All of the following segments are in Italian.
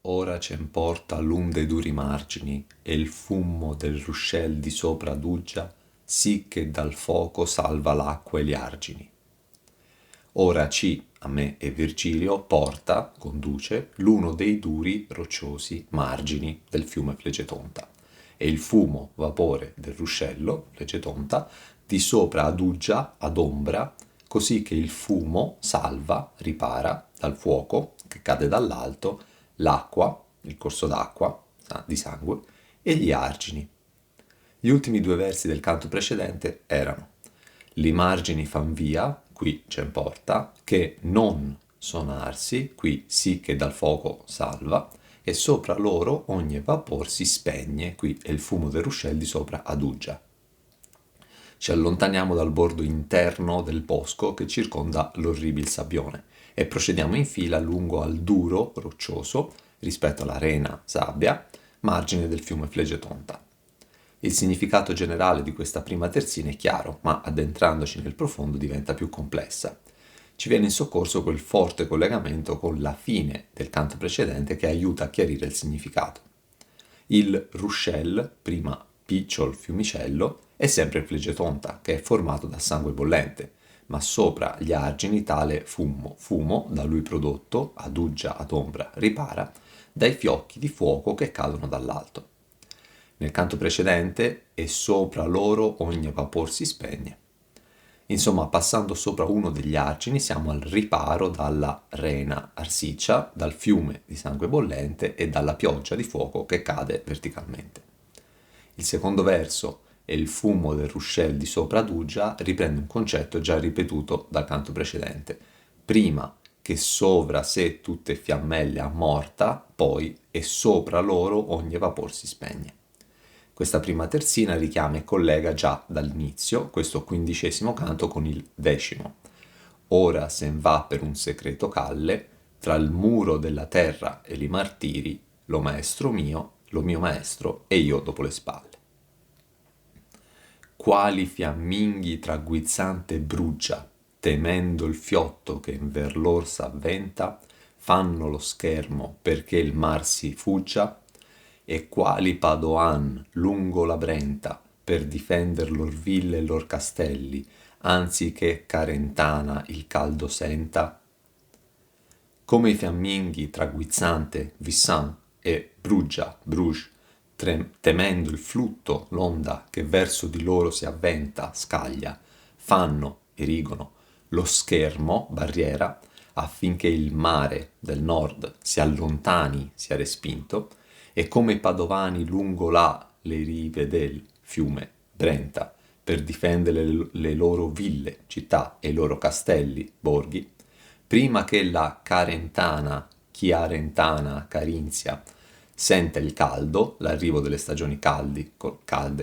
Ora c'en porta l'un de duri margini, e il fumo del ruscel di sopra aduggia, sì che dal foco salva l'acqua e gli argini. Ora ci, a me e Virgilio, porta, conduce, l'uno dei duri, rocciosi margini del fiume Flegetonta, e il fumo, vapore del ruscello, Flegetonta, di sopra aduggia, adombra, così che il fumo salva, ripara dal fuoco che cade dall'alto, l'acqua, il corso d'acqua, di sangue, e gli argini. Gli ultimi due versi del canto precedente erano: li margini fan via, qui c'è porta, che non sonarsi, qui sì che dal fuoco salva, e sopra loro ogni vapor si spegne, qui è il fumo del ruscel di sopra aduggia. Ci allontaniamo dal bordo interno del bosco che circonda l'orribil sabbione e procediamo in fila lungo al duro, roccioso, rispetto all'arena, sabbia, margine del fiume Flegetonta. Il significato generale di questa prima terzina è chiaro, ma addentrandoci nel profondo diventa più complessa. Ci viene in soccorso quel forte collegamento con la fine del canto precedente che aiuta a chiarire il significato. Il ruscel, prima picciol fiumicello, è sempre il Flegetonta, che è formato da sangue bollente, ma sopra gli argini tale fumo da lui prodotto, aduggia, adombra, ripara, dai fiocchi di fuoco che cadono dall'alto. Nel canto precedente, e sopra loro ogni vapor si spegne. Insomma, passando sopra uno degli argini siamo al riparo dalla rena arsiccia, dal fiume di sangue bollente e dalla pioggia di fuoco che cade verticalmente. Il secondo verso, e il fumo del ruscel di sopra aduggia, riprende un concetto già ripetuto dal canto precedente. Prima che sovra sé tutte fiammelle a morta, poi e sopra loro ogni vapor si spegne. Questa prima terzina richiama e collega già dall'inizio questo 15° canto con il 10°. Ora sen va per un secreto calle, tra il muro della terra e li martiri, lo mio maestro e io dopo le spalle. Quali fiamminghi tra guizzante brugia, temendo il fiotto che in ver lor s'avventa, fanno lo schermo perché il mar si fuggia, e quali Padoan lungo la Brenta per difender lor ville e lor castelli, anziché Carentana il caldo senta? Come i fiamminghi tra Guizzante, Vissan e Bruges, temendo il flutto, l'onda che verso di loro si avventa, scaglia, erigono lo schermo, barriera, affinché il mare del nord si allontani, sia respinto, e come i padovani lungo le rive del fiume Brenta per difendere le loro ville, città e i loro castelli, borghi, prima che la Chiarentana, Carinzia, senta il caldo, l'arrivo delle stagioni calde,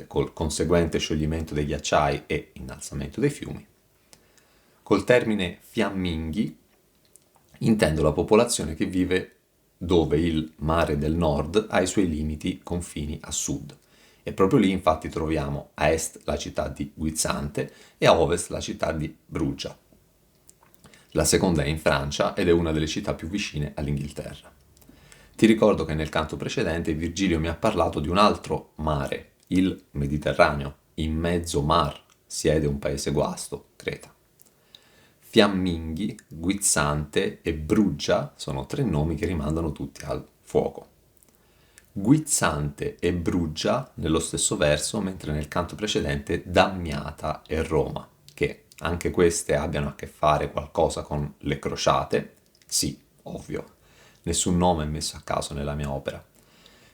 col conseguente scioglimento dei ghiacciai e innalzamento dei fiumi. Col termine fiamminghi intendo la popolazione che vive dove il mare del nord ha i suoi limiti confini a sud. E proprio lì infatti troviamo a est la città di Guizzante e a ovest la città di Brugia. La seconda è in Francia ed è una delle città più vicine all'Inghilterra. Ti ricordo che nel canto precedente Virgilio mi ha parlato di un altro mare, il Mediterraneo. In mezzo mar siede un paese guasto, Creta. Fiamminghi, Guizzante e Brugia sono tre nomi che rimandano tutti al fuoco. Guizzante e Brugia nello stesso verso, mentre nel canto precedente Dammiata e Roma, che anche queste abbiano a che fare qualcosa con le crociate. Sì, ovvio, nessun nome è messo a caso nella mia opera.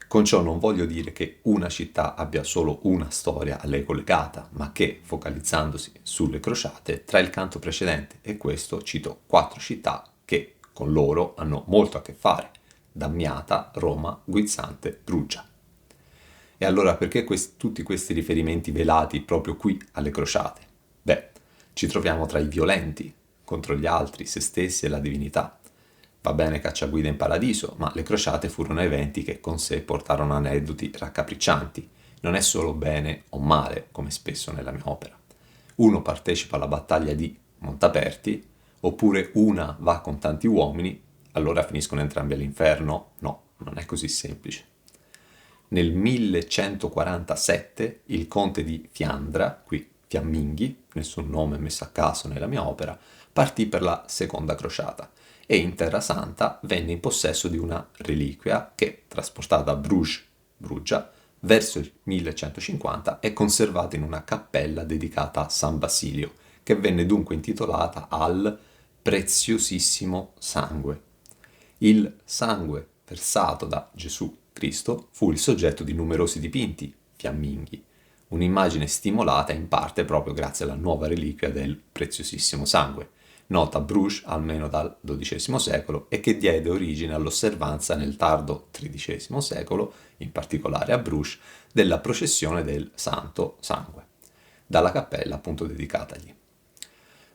Con ciò non voglio dire che una città abbia solo una storia a lei collegata, ma che, focalizzandosi sulle crociate, tra il canto precedente e questo cito 4 città che con loro hanno molto a che fare: Dammiata, Roma, Guizzante, Brugia. E allora perché tutti questi riferimenti velati proprio qui alle crociate? Beh, ci troviamo tra i violenti, contro gli altri, se stessi e la divinità. Va bene Cacciaguida in paradiso, ma le crociate furono eventi che con sé portarono aneddoti raccapriccianti. Non è solo bene o male, come spesso nella mia opera. Uno partecipa alla battaglia di Montaperti, oppure una va con tanti uomini, allora finiscono entrambi all'inferno? No, non è così semplice. Nel 1147 il conte di Fiandra, qui Fiamminghi, nessun nome messo a caso nella mia opera, partì per la seconda crociata e in Terra Santa venne in possesso di una reliquia che, trasportata a Bruges, Brugia, verso il 1150 è conservata in una cappella dedicata a San Basilio, che venne dunque intitolata al preziosissimo sangue. Il sangue versato da Gesù Cristo fu il soggetto di numerosi dipinti fiamminghi, un'immagine stimolata in parte proprio grazie alla nuova reliquia del preziosissimo sangue, nota a Bruges almeno dal XII secolo e che diede origine all'osservanza nel tardo XIII secolo, in particolare a Bruges, della processione del Santo Sangue, dalla cappella appunto dedicatagli.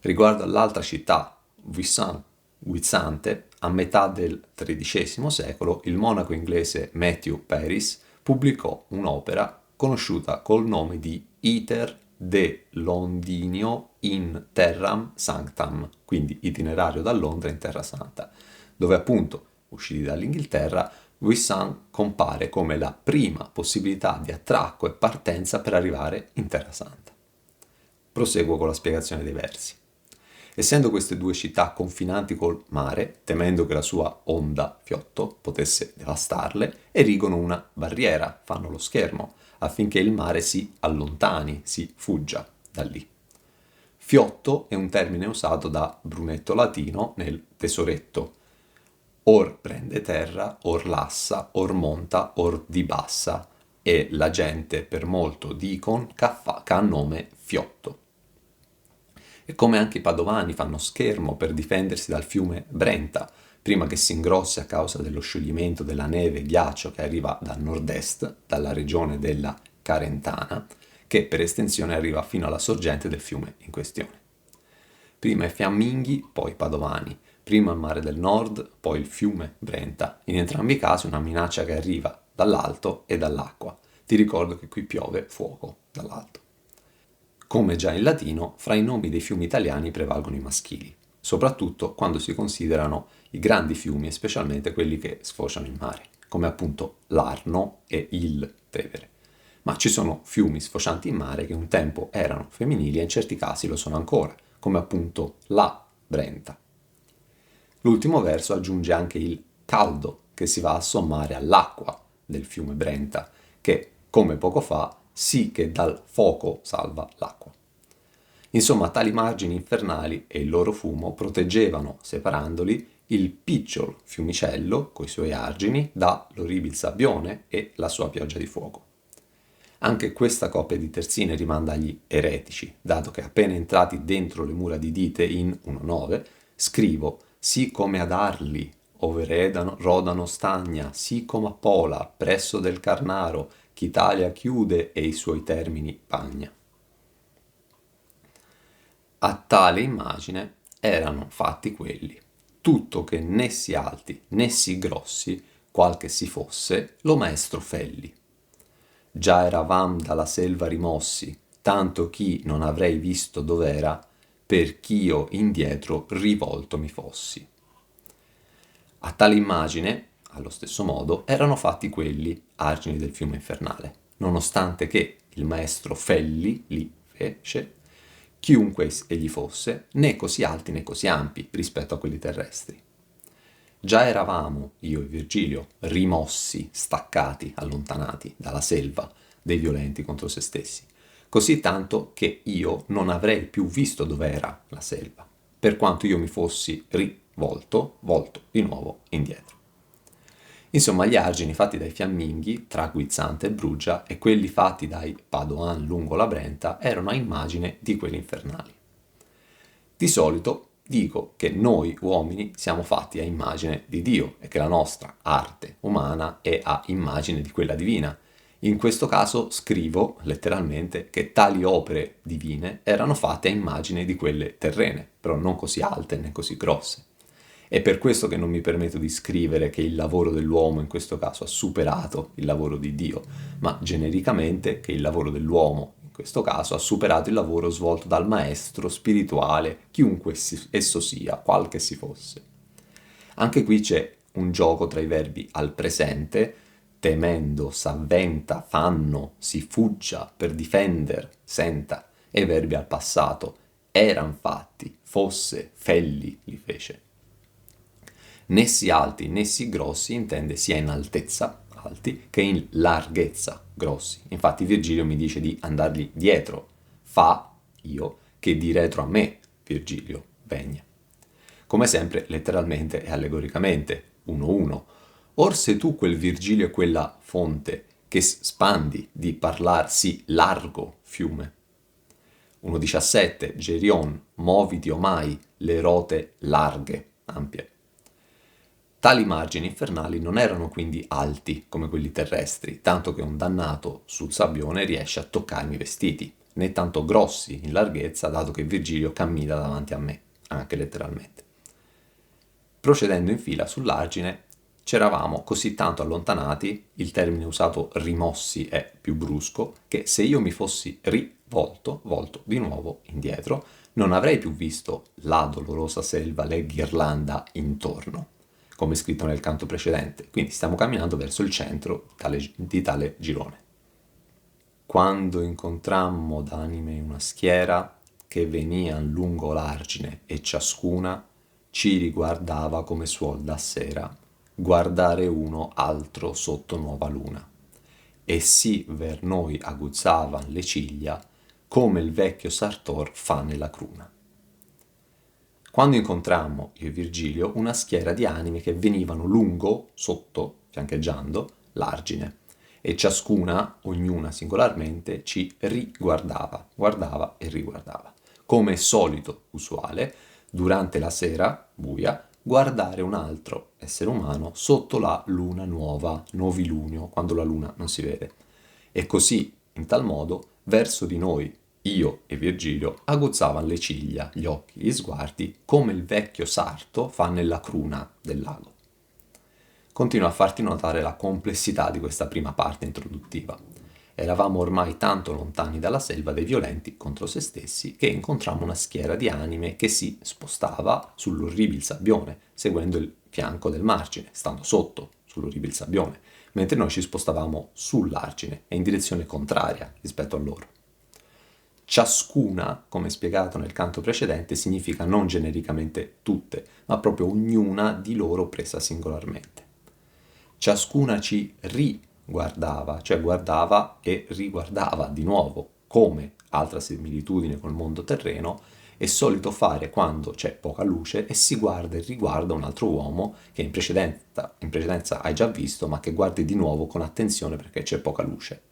Riguardo all'altra città, Guizzante, a metà del XIII secolo il monaco inglese Matthew Paris pubblicò un'opera conosciuta col nome di Iter de Londinio in Terram Sanctam, quindi itinerario da Londra in Terra Santa, dove appunto, usciti dall'Inghilterra, Guisan compare come la prima possibilità di attracco e partenza per arrivare in Terra Santa. Proseguo con la spiegazione dei versi. Essendo queste due città confinanti col mare, temendo che la sua onda fiotto potesse devastarle, erigono una barriera, fanno lo schermo, affinché il mare si allontani, si fuggia da lì. Fiotto è un termine usato da Brunetto Latino nel Tesoretto. Or prende terra, or lassa, or monta, or dibassa, e la gente per molto dicon c'ha nome Fiotto. E come anche i padovani fanno schermo per difendersi dal fiume Brenta, prima che si ingrossi a causa dello scioglimento della neve e ghiaccio che arriva da nord-est, dalla regione della Carentana, che per estensione arriva fino alla sorgente del fiume in questione. Prima i fiamminghi, poi i padovani, prima il mare del nord, poi il fiume Brenta, in entrambi i casi una minaccia che arriva dall'alto e dall'acqua. Ti ricordo che qui piove fuoco dall'alto. Come già in latino, fra i nomi dei fiumi italiani prevalgono i maschili, soprattutto quando si considerano i grandi fiumi e specialmente quelli che sfociano in mare, come appunto l'Arno e il Tevere. Ma ci sono fiumi sfocianti in mare che un tempo erano femminili e in certi casi lo sono ancora, come appunto la Brenta. L'ultimo verso aggiunge anche il caldo che si va a sommare all'acqua del fiume Brenta, che, come poco fa, sì che dal fuoco salva l'acqua. Insomma, tali margini infernali e il loro fumo proteggevano, separandoli, il picciol fiumicello, coi suoi argini, dall'orribil sabbione e la sua pioggia di fuoco. Anche questa coppia di terzine rimanda agli eretici, dato che appena entrati dentro le mura di Dite in 1.9, scrivo, sì come ad Arli, ove rodano stagna, sì come a Pola, presso del Carnaro, ch'Italia chiude e i suoi termini bagna. A tale immagine erano fatti quelli, tutto che né si alti né si grossi, qual che si fosse, lo maestro Felli. Già eravam dalla selva rimossi, tanto chi non avrei visto dov'era, per ch'io indietro rivolto mi fossi. A tale immagine, allo stesso modo, erano fatti quelli, argini del fiume infernale, nonostante che il maestro Felli li fece, chiunque egli fosse, né così alti né così ampi rispetto a quelli terrestri. Già eravamo, io e Virgilio, rimossi, staccati, allontanati dalla selva dei violenti contro se stessi, così tanto che io non avrei più visto dov'era la selva, per quanto io mi fossi volto di nuovo indietro. Insomma, gli argini fatti dai fiamminghi tra Guizzante e Brugia e quelli fatti dai Padoan lungo la Brenta erano a immagine di quelli infernali. Di solito dico che noi uomini siamo fatti a immagine di Dio e che la nostra arte umana è a immagine di quella divina. In questo caso scrivo letteralmente che tali opere divine erano fatte a immagine di quelle terrene, però non così alte né così grosse. È per questo che non mi permetto di scrivere che il lavoro dell'uomo in questo caso ha superato il lavoro di Dio, ma genericamente che il lavoro dell'uomo in questo caso ha superato il lavoro svolto dal maestro spirituale, chiunque esso sia, qual che si fosse. Anche qui c'è un gioco tra i verbi al presente, temendo, s'avventa, fanno, si fuggia, per difender, senta, e i verbi al passato, eran fatti, fosse, felli, li fece. Nessi alti, nessi grossi intende sia in altezza, alti, che in larghezza, grossi. Infatti Virgilio mi dice di andargli dietro, fa, io, che di retro a me, Virgilio, vegna. Come sempre, letteralmente e allegoricamente, 1-1. Or se tu quel Virgilio e quella fonte che spandi di parlarsi largo fiume. 1,17 Gerion, moviti omai le rote larghe, ampie. Tali margini infernali non erano quindi alti come quelli terrestri, tanto che un dannato sul sabbione riesce a toccarmi i vestiti, né tanto grossi in larghezza, dato che Virgilio cammina davanti a me, anche letteralmente. Procedendo in fila sull'argine, c'eravamo così tanto allontanati, il termine usato rimossi è più brusco, che se io mi fossi volto di nuovo indietro, non avrei più visto la dolorosa selva, le ghirlanda intorno, come scritto nel canto precedente. Quindi stiamo camminando verso il centro di tale girone. Quando incontrammo d'anime una schiera che venian lungo l'argine e ciascuna ci riguardava come suol da sera guardare uno altro sotto nuova luna, e sì ver noi aguzzavan le ciglia come il vecchio Sartor fa nella cruna. Quando incontrammo, io e Virgilio, una schiera di anime che venivano lungo, sotto, fiancheggiando, l'argine, e ciascuna, ognuna singolarmente, ci riguardava, guardava e riguardava. Come è solito, usuale, durante la sera, buia, guardare un altro essere umano sotto la luna nuova, novilunio, quando la luna non si vede. E così, in tal modo, verso di noi, io e Virgilio, aguzzavan le ciglia, gli occhi, gli sguardi, come il vecchio sarto fa nella cruna del lago. Continuo a farti notare la complessità di questa prima parte introduttiva. Eravamo ormai tanto lontani dalla selva dei violenti contro se stessi che incontrammo una schiera di anime che si spostava sull'orribile sabbione, seguendo il fianco del margine, stando sotto, sull'orribile sabbione, mentre noi ci spostavamo sull'argine e in direzione contraria rispetto a loro. Ciascuna, come spiegato nel canto precedente, significa non genericamente tutte, ma proprio ognuna di loro presa singolarmente. Ciascuna ci riguardava, cioè guardava e riguardava di nuovo, come altra similitudine col mondo terreno è solito fare quando c'è poca luce e si guarda e riguarda un altro uomo che in precedenza hai già visto, ma che guardi di nuovo con attenzione perché c'è poca luce.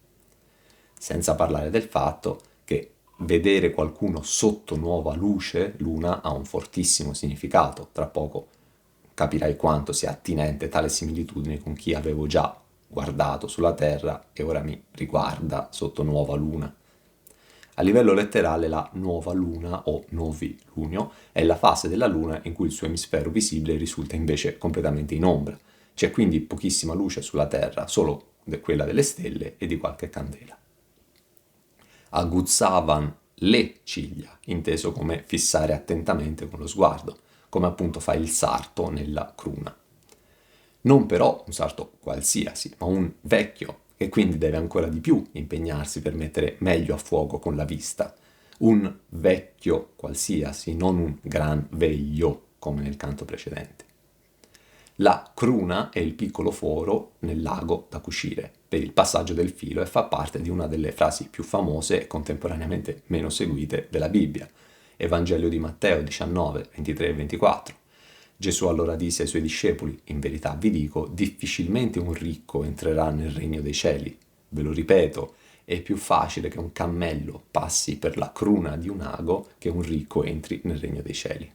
Senza parlare del fatto che vedere qualcuno sotto nuova luce, luna, ha un fortissimo significato. Tra poco capirai quanto sia attinente tale similitudine con chi avevo già guardato sulla terra e ora mi riguarda sotto nuova luna. A livello letterale la nuova luna o novilunio è la fase della luna in cui il suo emisfero visibile risulta invece completamente in ombra. C'è quindi pochissima luce sulla terra, solo quella delle stelle e di qualche candela. Aguzzavan le ciglia, inteso come fissare attentamente con lo sguardo, come appunto fa il sarto nella cruna. Non però un sarto qualsiasi, ma un vecchio, che quindi deve ancora di più impegnarsi per mettere meglio a fuoco con la vista. Un vecchio qualsiasi, non un gran veglio, come nel canto precedente. La cruna è il piccolo foro nel lago da cucire per il passaggio del filo e fa parte di una delle frasi più famose e contemporaneamente meno seguite della Bibbia. Evangelio di Matteo 19, 23 e 24. Gesù allora disse ai suoi discepoli: in verità vi dico, difficilmente un ricco entrerà nel regno dei cieli. Ve lo ripeto, è più facile che un cammello passi per la cruna di un ago che un ricco entri nel regno dei cieli.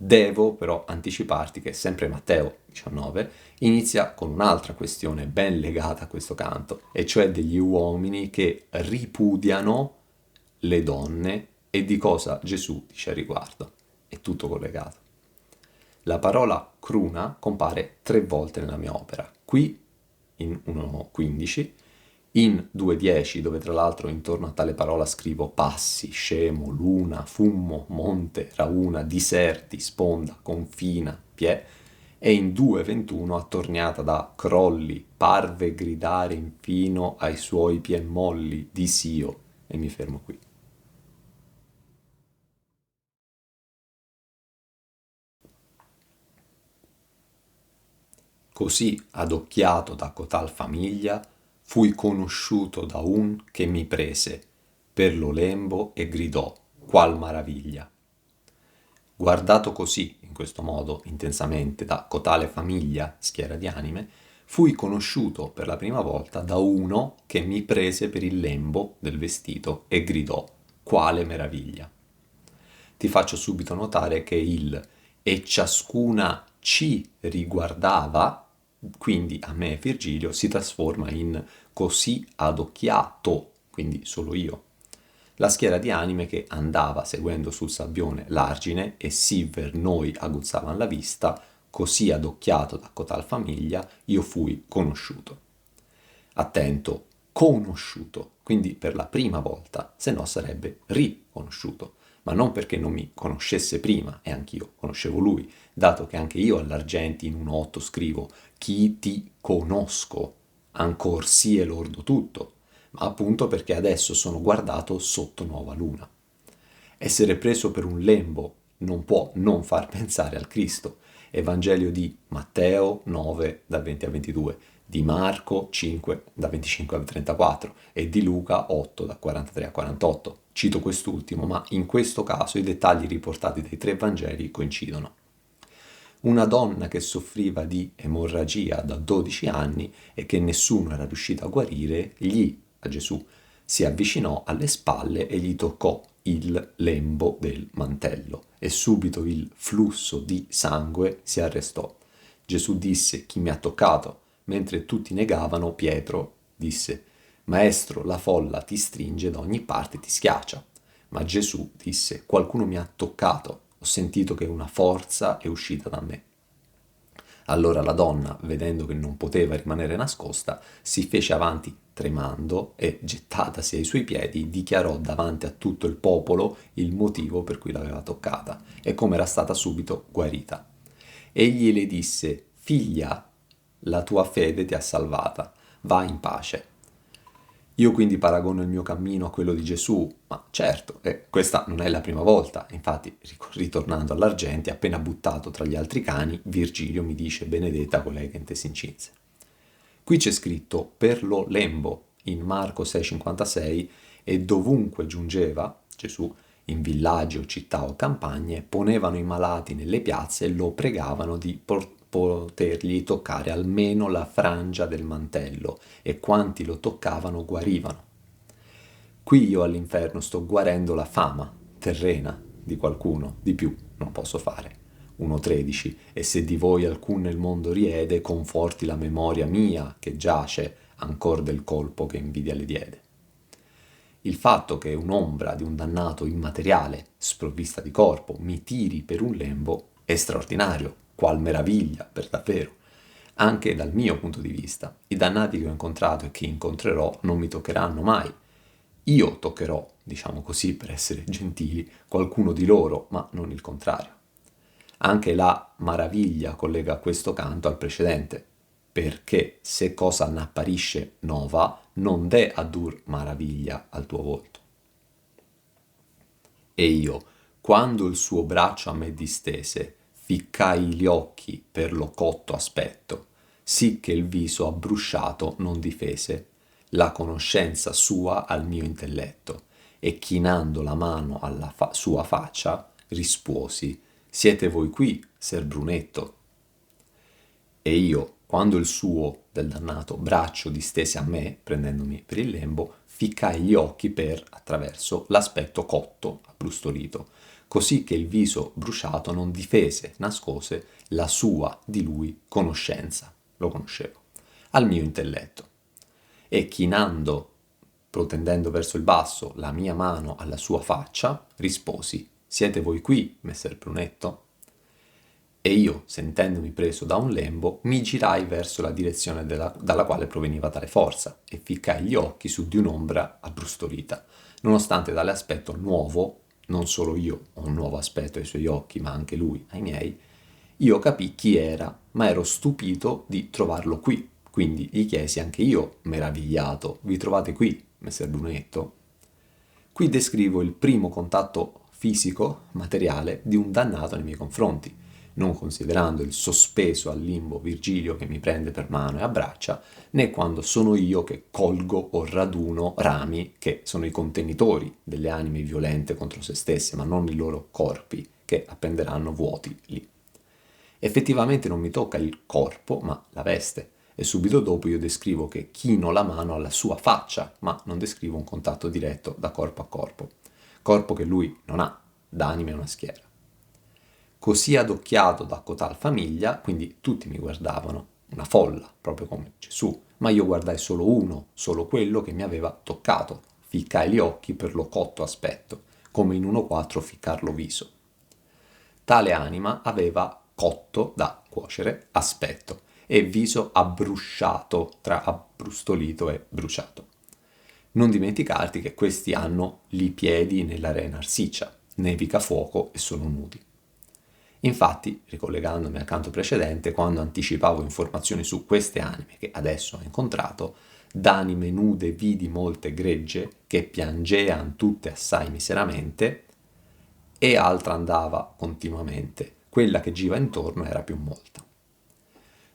Devo però anticiparti che sempre Matteo 19 inizia con un'altra questione ben legata a questo canto, e cioè degli uomini che ripudiano le donne e di cosa Gesù dice a riguardo. È tutto collegato. La parola cruna compare 3 volte nella mia opera, qui in 1,15, in 2,10, dove tra l'altro intorno a tale parola scrivo passi, scemo, luna, fummo, monte, rauna, diserti, sponda, confina, pie, e in 2:21 attorniata da crolli, parve gridare infino ai suoi pie molli, dissi io, e mi fermo qui. Così, adocchiato da cotal famiglia, fui conosciuto da un che mi prese per lo lembo e gridò, qual maraviglia. Guardato così, in questo modo, intensamente, da cotale famiglia, schiera di anime, fui conosciuto per la prima volta da uno che mi prese per il lembo del vestito e gridò, quale meraviglia. Ti faccio subito notare che il e ciascuna ci riguardava, quindi a me Virgilio, si trasforma in così adocchiato, quindi solo io. La schiera di anime che andava seguendo sul sabbione l'argine e sì ver noi aguzzavan la vista, così adocchiato da cotal famiglia, io fui conosciuto. Attento, conosciuto, quindi per la prima volta, se no sarebbe riconosciuto, ma non perché non mi conoscesse prima, e anch'io conoscevo lui, dato che anche io all'Argenti in 1:8 scrivo chi ti conosco, ancor sì e lordo tutto, ma appunto perché adesso sono guardato sotto nuova luna. Essere preso per un lembo non può non far pensare al Cristo. Evangelio di Matteo 9 da 20 a 22, di Marco 5 da 25 a 34 e di Luca 8 da 43 a 48. Cito quest'ultimo, ma in questo caso i dettagli riportati dai tre Vangeli coincidono. Una donna che soffriva di emorragia da 12 anni e che nessuno era riuscito a guarire, a Gesù, si avvicinò alle spalle e gli toccò il lembo del mantello e subito il flusso di sangue si arrestò. Gesù disse: chi mi ha toccato? Mentre tutti negavano, Pietro disse: Maestro, la folla ti stringe da ogni parte e ti schiaccia. Ma Gesù disse: qualcuno mi ha toccato, ho sentito che una forza è uscita da me. Allora la donna, vedendo che non poteva rimanere nascosta, si fece avanti tremando e, gettatasi ai suoi piedi, dichiarò davanti a tutto il popolo il motivo per cui l'aveva toccata e come era stata subito guarita. Egli le disse: figlia, la tua fede ti ha salvata, va in pace. Io quindi paragono il mio cammino a quello di Gesù, ma certo, questa non è la prima volta. Infatti, ritornando all'Argenti, appena buttato tra gli altri cani, Virgilio mi dice: benedetta colei che in te si incinse. Qui c'è scritto per lo lembo in Marco 6,56 e dovunque giungeva Gesù, in villaggi o città o campagne, ponevano i malati nelle piazze e lo pregavano di potergli toccare almeno la frangia del mantello e quanti lo toccavano guarivano. Qui io all'inferno sto guarendo la fama terrena di qualcuno, di più non posso fare. 1:13 e se di voi alcun nel mondo riede, conforti la memoria mia che giace ancor del colpo che invidia le diede. Il fatto che un'ombra di un dannato immateriale, sprovvista di corpo, mi tiri per un lembo è straordinario, qual meraviglia, per davvero. Anche dal mio punto di vista, i dannati che ho incontrato e che incontrerò non mi toccheranno mai. Io toccherò, diciamo così per essere gentili, qualcuno di loro, ma non il contrario. Anche la maraviglia collega questo canto al precedente, perché se cosa n'apparisce nova, non dè a dur maraviglia al tuo volto. E io, quando il suo braccio a me distese, ficcai gli occhi per lo cotto aspetto, sì che il viso abbrusciato non difese la conoscenza sua al mio intelletto, e chinando la mano alla sua faccia, rispuosi: siete voi qui, ser Brunetto? E io, quando il suo, del dannato, braccio distese a me, prendendomi per il lembo, ficcai gli occhi per, attraverso, l'aspetto cotto, abbrustolito, così che il viso bruciato non difese, nascose la sua di lui conoscenza, lo conoscevo, al mio intelletto. E chinando, protendendo verso il basso, la mia mano alla sua faccia, risposi: siete voi qui, messer Brunetto? E io, sentendomi preso da un lembo, mi girai verso la direzione dalla quale proveniva tale forza e ficcai gli occhi su di un'ombra abbrustolita. Nonostante tale aspetto nuovo, non solo io ho un nuovo aspetto ai suoi occhi, ma anche lui ai miei, Io capii chi era, ma ero stupito di trovarlo qui, quindi gli chiesi anche io, meravigliato, vi trovate qui, messer Brunetto? Qui descrivo il primo contatto fisico, materiale, di un dannato nei miei confronti, non considerando il sospeso al limbo Virgilio che mi prende per mano e abbraccia, né quando sono io che colgo o raduno rami che sono i contenitori delle anime violente contro se stesse, ma non i loro corpi che appenderanno vuoti lì. Effettivamente non mi tocca il corpo, ma la veste, e subito dopo io descrivo che chino la mano alla sua faccia, ma non descrivo un contatto diretto da corpo, corpo che lui non ha, d'anima è una schiera. Così adocchiato da cotal famiglia, quindi tutti mi guardavano, una folla, proprio come Gesù, ma io guardai solo uno, solo quello che mi aveva toccato, ficcai gli occhi per lo cotto aspetto, come in 1-4 ficcar lo viso. Tale anima aveva cotto da cuocere aspetto e viso abbrusciato tra abbrustolito e bruciato. Non dimenticarti che questi hanno li piedi nell'area narsiccia, nevica fuoco e sono nudi. Infatti, ricollegandomi al canto precedente, quando anticipavo informazioni su queste anime che adesso ho incontrato, d'anime nude vidi molte gregge che piangean tutte assai miseramente e altra andava continuamente, quella che giva intorno era più molta.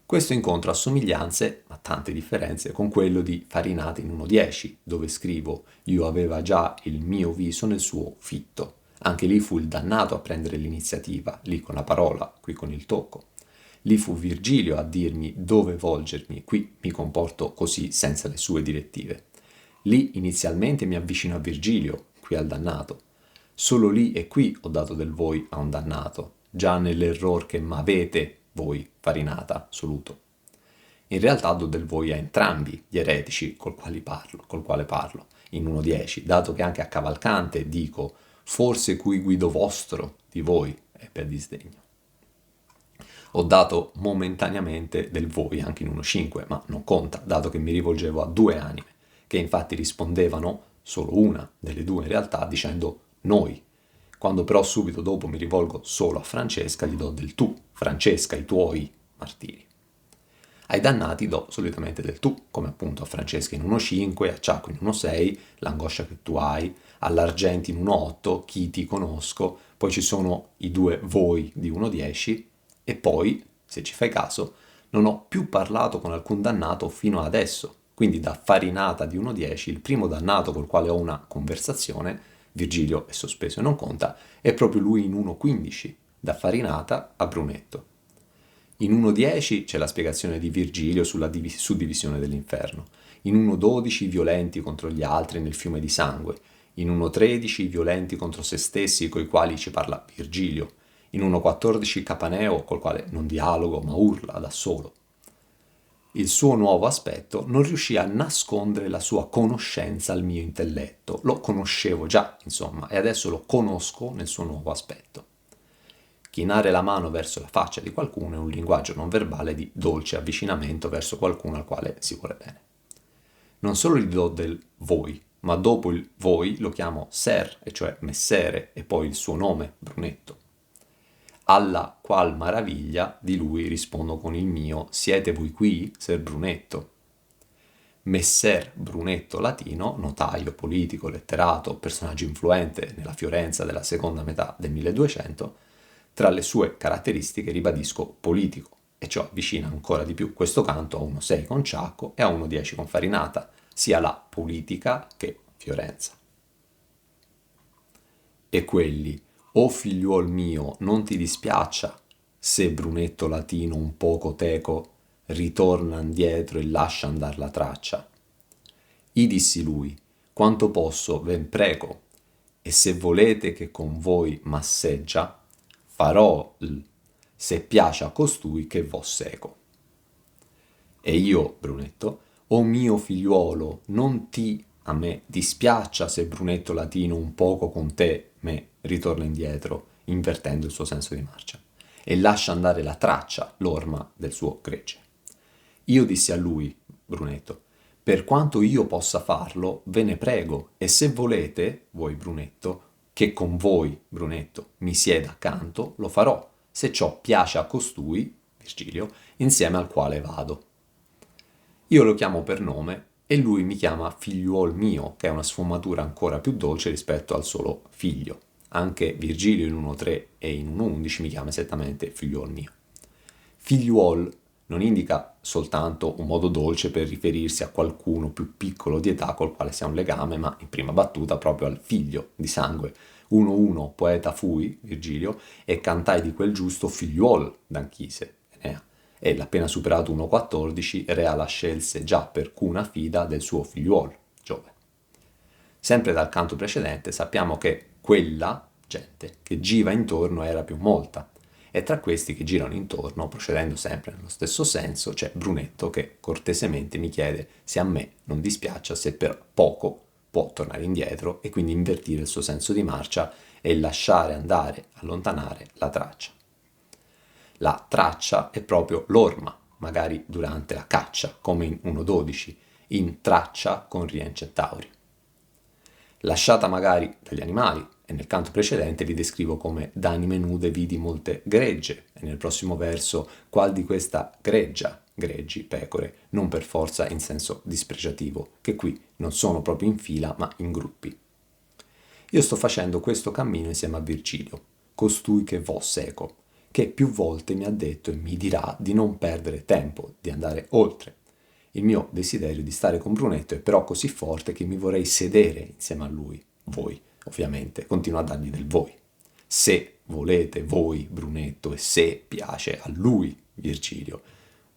Questo incontro ha somiglianze, ma tante differenze, con quello di Farinata in 1.10, dove scrivo «Io aveva già il mio viso nel suo fitto». Anche lì fu il dannato a prendere l'iniziativa, lì con la parola, qui con il tocco. Lì fu Virgilio a dirmi dove volgermi, qui mi comporto così senza le sue direttive. Lì inizialmente mi avvicino a Virgilio, qui al dannato. Solo lì e qui ho dato del voi a un dannato, già nell'error che m'avete, voi, Farinata, soluto. In realtà do del voi a entrambi gli eretici col quale parlo, in 1.10, dato che anche a Cavalcante dico forse cui guido vostro di voi ebbe a disdegno. Ho dato momentaneamente del voi anche in 1.5, ma non conta, dato che mi rivolgevo a due anime, che infatti rispondevano, solo una delle due in realtà, dicendo noi. Quando però subito dopo mi rivolgo solo a Francesca, gli do del tu, Francesca, i tuoi martiri. Ai dannati do solitamente del tu, come appunto a Francesca in 1.5, a Ciacco in 1.6, l'angoscia che tu hai, all'Argenti in 1.8, chi ti conosco, poi ci sono i due voi di 1.10 e poi, se ci fai caso, non ho più parlato con alcun dannato fino ad adesso. Quindi da Farinata di 1.10, il primo dannato col quale ho una conversazione, Virgilio è sospeso e non conta, è proprio lui in 1.15, da Farinata a Brunetto. In 1.10 c'è la spiegazione di Virgilio sulla suddivisione dell'inferno, in 1.12 i violenti contro gli altri nel fiume di sangue, in 1.13 i violenti contro se stessi coi quali ci parla Virgilio, in 1.14 Capaneo col quale non dialogo ma urla da solo. Il suo nuovo aspetto non riuscì a nascondere la sua conoscenza al mio intelletto, lo conoscevo già, insomma, e adesso lo conosco nel suo nuovo aspetto. Chinare la mano verso la faccia di qualcuno è un linguaggio non verbale di dolce avvicinamento verso qualcuno al quale si vuole bene. Non solo gli do del voi, ma dopo il voi lo chiamo ser, e cioè messere, e poi il suo nome, Brunetto. Alla qual maraviglia di lui rispondo con il mio siete voi qui, ser Brunetto? Messer Brunetto latino, notaio, politico, letterato, personaggio influente nella Fiorenza della seconda metà del 1200, tra le sue caratteristiche ribadisco politico, e ciò avvicina ancora di più questo canto a 1.6 con Ciacco e a 1.10 con Farinata, sia la politica che Fiorenza. E quelli, o figliuol mio, non ti dispiaccia se Brunetto latino un poco teco ritorna indietro e lascia andar la traccia. I dissi lui, quanto posso ven prego, e se volete che con voi masseggia, farò se piace a costui che vos seco. E io, Brunetto, o mio figliuolo, non ti a me dispiaccia se Brunetto latino un poco con te me ritorna indietro, invertendo il suo senso di marcia, e lascia andare la traccia, l'orma del suo gregge. Io dissi a lui, Brunetto, per quanto io possa farlo, ve ne prego, e se volete, voi Brunetto, che con voi, Brunetto, mi sieda accanto, lo farò, se ciò piace a costui, Virgilio, insieme al quale vado. Io lo chiamo per nome e lui mi chiama figliuol mio, che è una sfumatura ancora più dolce rispetto al solo figlio. Anche Virgilio in 1.3 e in 1.11 mi chiama esattamente figliuol mio. Figliuol non indica soltanto un modo dolce per riferirsi a qualcuno più piccolo di età col quale si ha un legame, ma in prima battuta proprio al figlio di sangue. 1.1 poeta fui, Virgilio, e cantai di quel giusto figliuol d'Anchise, Enea. E l'appena superato 1.14 Rea la scelse già per cuna fida del suo figliuolo, Giove. Sempre dal canto precedente sappiamo che quella gente che gira intorno era più molta, e tra questi che girano intorno, procedendo sempre nello stesso senso, c'è Brunetto che cortesemente mi chiede se a me non dispiaccia se per poco può tornare indietro e quindi invertire il suo senso di marcia e lasciare andare, allontanare la traccia. La traccia è proprio l'orma, magari durante la caccia, come in 1.12, in traccia con Rien Centauri. Lasciata magari dagli animali, e nel canto precedente li descrivo come d'anime nude vidi molte gregge, e nel prossimo verso qual di questa greggia, greggi, pecore, non per forza in senso dispregiativo, che qui non sono proprio in fila ma in gruppi. Io sto facendo questo cammino insieme a Virgilio, costui che vo seco, che più volte mi ha detto e mi dirà di non perdere tempo, di andare oltre. Il mio desiderio di stare con Brunetto è però così forte che mi vorrei sedere insieme a lui, voi, ovviamente, continuo a dargli del voi. Se volete voi, Brunetto, e se piace a lui, Virgilio.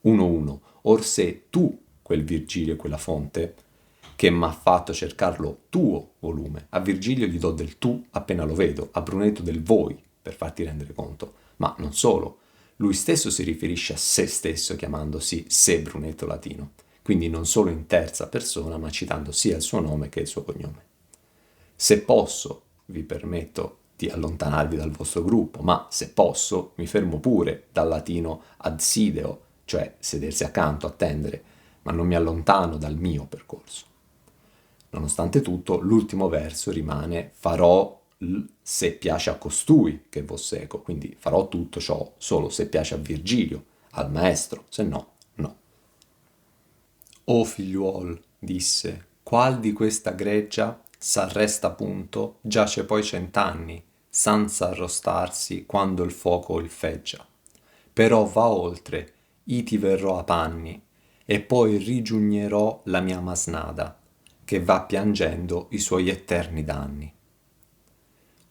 1-1, or se tu, quel Virgilio e quella fonte, che m'ha fatto cercarlo tuo volume, a Virgilio gli do del tu appena lo vedo, a Brunetto del voi, per farti rendere conto. Ma non solo, lui stesso si riferisce a se stesso chiamandosi se Brunetto latino, quindi non solo in terza persona, ma citando sia il suo nome che il suo cognome. Se posso, vi permetto di allontanarvi dal vostro gruppo, ma se posso, mi fermo pure dal latino ad sideo, cioè sedersi accanto, attendere, ma non mi allontano dal mio percorso. Nonostante tutto, l'ultimo verso rimane farò se piace a costui che vo seco, quindi farò tutto ciò solo se piace a Virgilio, al maestro, se no, no. O figliuol, disse, qual di questa greggia s'arresta punto, giace poi 100 anni, senza arrostarsi quando il fuoco il feggia. Però va oltre, iti verrò a panni, e poi rigiugnerò la mia masnada, che va piangendo i suoi eterni danni.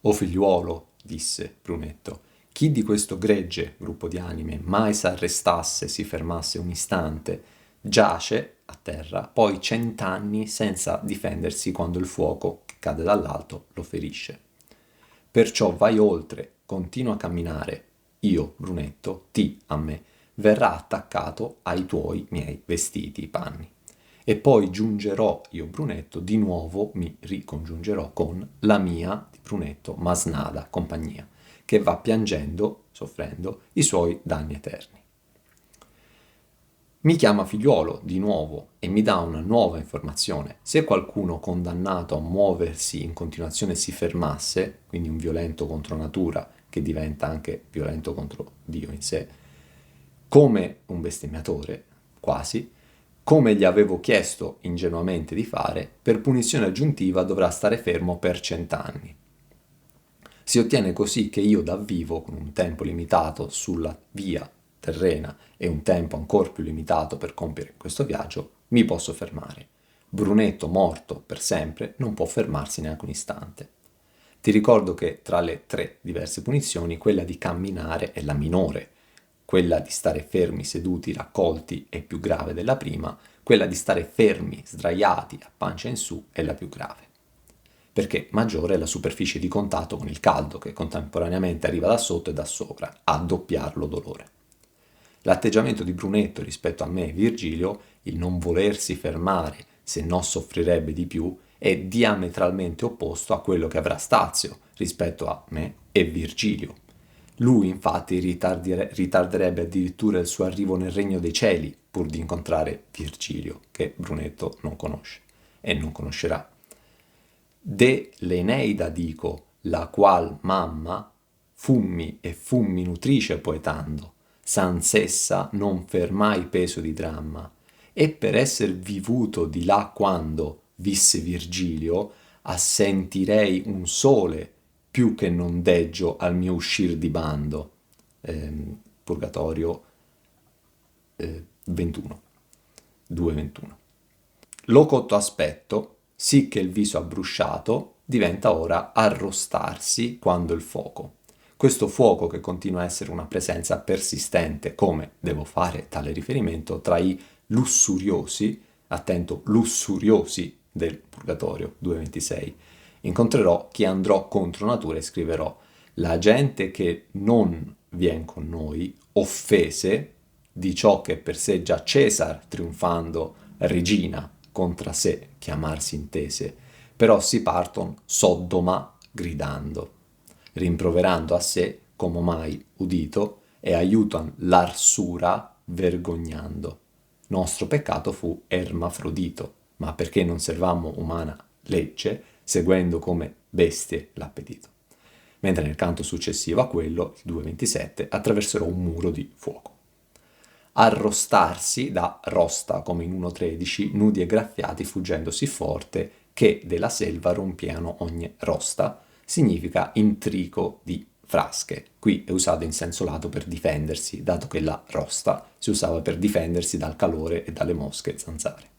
O figliuolo, disse Brunetto, chi di questo gregge gruppo di anime mai s'arrestasse, si fermasse un istante, giace a terra poi 100 anni senza difendersi quando il fuoco che cade dall'alto lo ferisce. Perciò vai oltre, continua a camminare, io, Brunetto, ti, a me, verrà attaccato ai tuoi miei vestiti, panni. E poi giungerò io, Brunetto, di nuovo mi ricongiungerò con la mia, di Brunetto, masnada, compagnia, che va piangendo, soffrendo, i suoi danni eterni. Mi chiama figliuolo di nuovo e mi dà una nuova informazione. Se qualcuno condannato a muoversi in continuazione si fermasse, quindi un violento contro natura che diventa anche violento contro Dio in sé, come un bestemmiatore, quasi, come gli avevo chiesto ingenuamente di fare, per punizione aggiuntiva dovrà stare fermo per 100 anni. Si ottiene così che io da vivo, con un tempo limitato sulla via terrena e un tempo ancora più limitato per compiere questo viaggio, mi posso fermare. Brunetto, morto per sempre, non può fermarsi neanche un istante. Ti ricordo che tra le 3 diverse punizioni, quella di camminare è la minore, quella di stare fermi, seduti, raccolti è più grave della prima, quella di stare fermi, sdraiati, a pancia in su è la più grave, perché maggiore è la superficie di contatto con il caldo che contemporaneamente arriva da sotto e da sopra, a doppiarlo dolore. L'atteggiamento di Brunetto rispetto a me e Virgilio, il non volersi fermare se no soffrirebbe di più, è diametralmente opposto a quello che avrà Stazio rispetto a me e Virgilio. Lui infatti ritarderebbe addirittura il suo arrivo nel regno dei cieli pur di incontrare Virgilio, che Brunetto non conosce e non conoscerà. De l'Eneida dico, la qual mamma, fummi e fummi nutrice poetando, sans'essa non fermai peso di dramma, e per esser vivuto di là quando visse Virgilio, assentirei un sole più che non deggio al mio uscir di bando. Purgatorio 21, 2:21. Lo cotto aspetto, sì che il viso abbrusciato, diventa ora arrostarsi quando il fuoco. Questo fuoco che continua a essere una presenza persistente, come devo fare tale riferimento, tra i lussuriosi, attento, lussuriosi del Purgatorio 2:26. Incontrerò chi andrò contro natura e scriverò: la gente che non vien con noi, offese di ciò che per sé già Cesar trionfando regina contra sé chiamarsi intese, però si parton Soddoma gridando, rimproverando a sé come mai udito e aiutan l'arsura vergognando. Nostro peccato fu ermafrodito, ma perché non servammo umana legge, seguendo come bestie l'appetito. Mentre nel canto successivo a quello, il 2:27, attraverserò un muro di fuoco. Arrostarsi da rosta come in 1:13, nudi e graffiati fuggendo sì forte che della selva rompiano ogni rosta, significa intrico di frasche. Qui è usato in senso lato per difendersi, dato che la rosta si usava per difendersi dal calore e dalle mosche zanzare.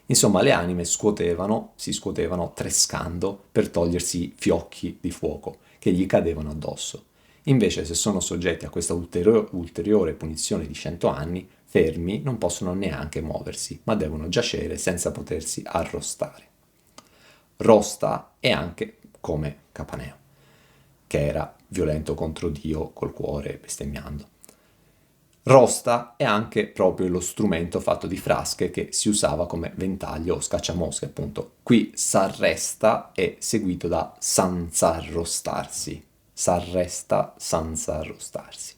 Insomma, le anime si scuotevano trescando per togliersi fiocchi di fuoco che gli cadevano addosso. Invece, se sono soggetti a questa ulteriore punizione di 100 anni, fermi non possono neanche muoversi, ma devono giacere senza potersi arrostare. Rosta è anche come Capaneo, che era violento contro Dio col cuore bestemmiando. Rosta è anche proprio lo strumento fatto di frasche che si usava come ventaglio o scacciamosche, appunto. Qui s'arresta è seguito da sanz'arrostarsi. S'arresta sanz'arrostarsi.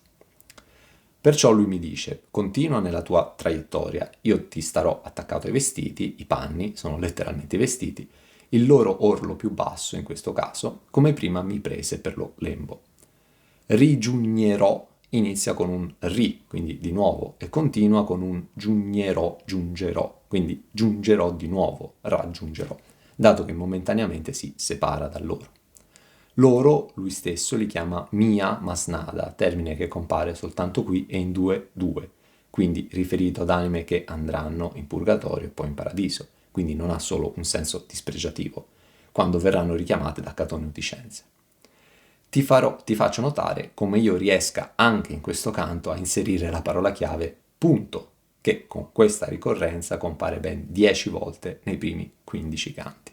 Perciò lui mi dice: continua nella tua traiettoria, io ti starò attaccato ai vestiti, i panni, sono letteralmente i vestiti, il loro orlo più basso in questo caso, come prima mi prese per lo lembo. Rigiugnerò inizia con un ri, quindi di nuovo, e continua con un giugnerò, giungerò, quindi giungerò di nuovo, raggiungerò, dato che momentaneamente si separa da loro. Loro, lui stesso, li chiama mia masnada, termine che compare soltanto qui e in 2:2, quindi riferito ad anime che andranno in purgatorio e poi in paradiso, quindi non ha solo un senso dispregiativo, quando verranno richiamate da Catone Uticense. Ti faccio notare come io riesca anche in questo canto a inserire la parola chiave punto, che con questa ricorrenza compare ben 10 volte nei primi 15 canti.